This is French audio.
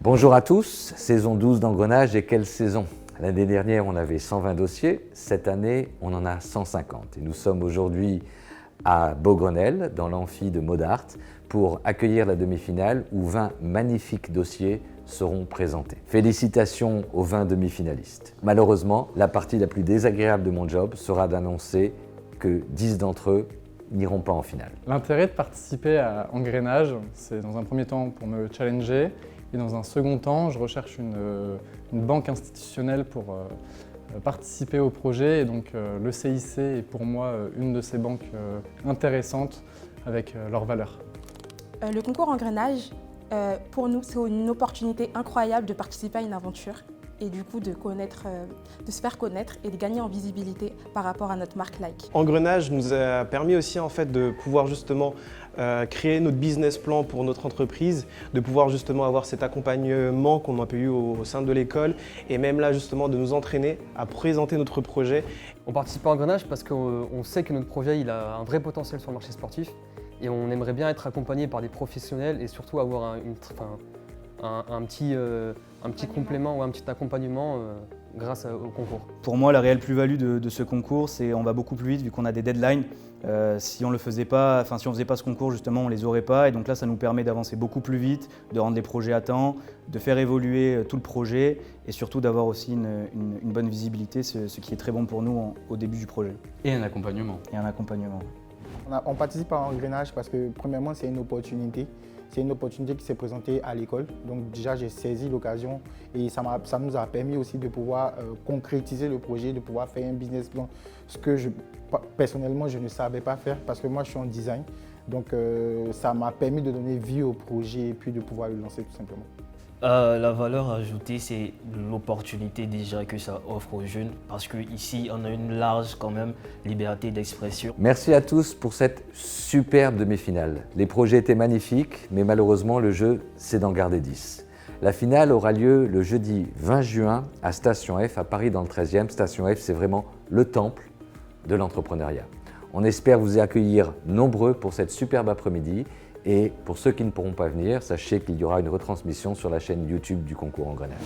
Bonjour à tous, saison 12 d'Engrenage et quelle saison! L'année dernière, on avait 120 dossiers, cette année, on en a 150. Et nous sommes aujourd'hui à Beaugrenelle, dans l'amphi de Modart, pour accueillir la demi-finale où 20 magnifiques dossiers seront présentés. Félicitations aux 20 demi-finalistes. Malheureusement, la partie la plus désagréable de mon job sera d'annoncer que 10 d'entre eux n'iront pas en finale. L'intérêt de participer à Engrenage, c'est dans un premier temps pour me challenger et dans un second temps, je recherche une banque institutionnelle pour participer au projet et donc le CIC est pour moi une de ces banques intéressantes avec leurs valeurs. Le concours Engrenage, pour nous, c'est une opportunité incroyable de participer à une aventure et du coup de se faire connaître et de gagner en visibilité par rapport à notre marque Like. Engrenage nous a permis aussi de pouvoir justement créer notre business plan pour notre entreprise, de pouvoir justement avoir cet accompagnement qu'on a eu au sein de l'école et même là justement de nous entraîner à présenter notre projet. On participe à Engrenage parce qu'on sait que notre projet il a un vrai potentiel sur le marché sportif et on aimerait bien être accompagné par des professionnels et surtout avoir un petit complément ou un petit accompagnement grâce au concours. Pour moi, la réelle plus-value de ce concours, c'est qu'on va beaucoup plus vite vu qu'on a des deadlines. Si on ne faisait pas ce concours, justement, on ne les aurait pas. Et donc là, ça nous permet d'avancer beaucoup plus vite, de rendre les projets à temps, de faire évoluer tout le projet et surtout d'avoir aussi une bonne visibilité, ce qui est très bon pour nous au début du projet. Et un accompagnement. On participe à Engrenage parce que premièrement, c'est une opportunité. C'est une opportunité qui s'est présentée à l'école. Donc déjà, j'ai saisi l'occasion et ça nous a permis aussi de pouvoir concrétiser le projet, de pouvoir faire un business plan. Ce que personnellement, je ne savais pas faire parce que moi, je suis en design. Donc ça m'a permis de donner vie au projet et puis de pouvoir le lancer tout simplement. La valeur ajoutée, c'est l'opportunité déjà que ça offre aux jeunes parce qu'ici, on a une large quand même liberté d'expression. Merci à tous pour cette superbe demi-finale. Les projets étaient magnifiques, mais malheureusement, le jeu, c'est d'en garder 10. La finale aura lieu le jeudi 20 juin à Station F, à Paris dans le 13e. Station F, c'est vraiment le temple de l'entrepreneuriat. On espère vous y accueillir nombreux pour cette superbe après-midi. Et pour ceux qui ne pourront pas venir, sachez qu'il y aura une retransmission sur la chaîne YouTube du concours Engrenage.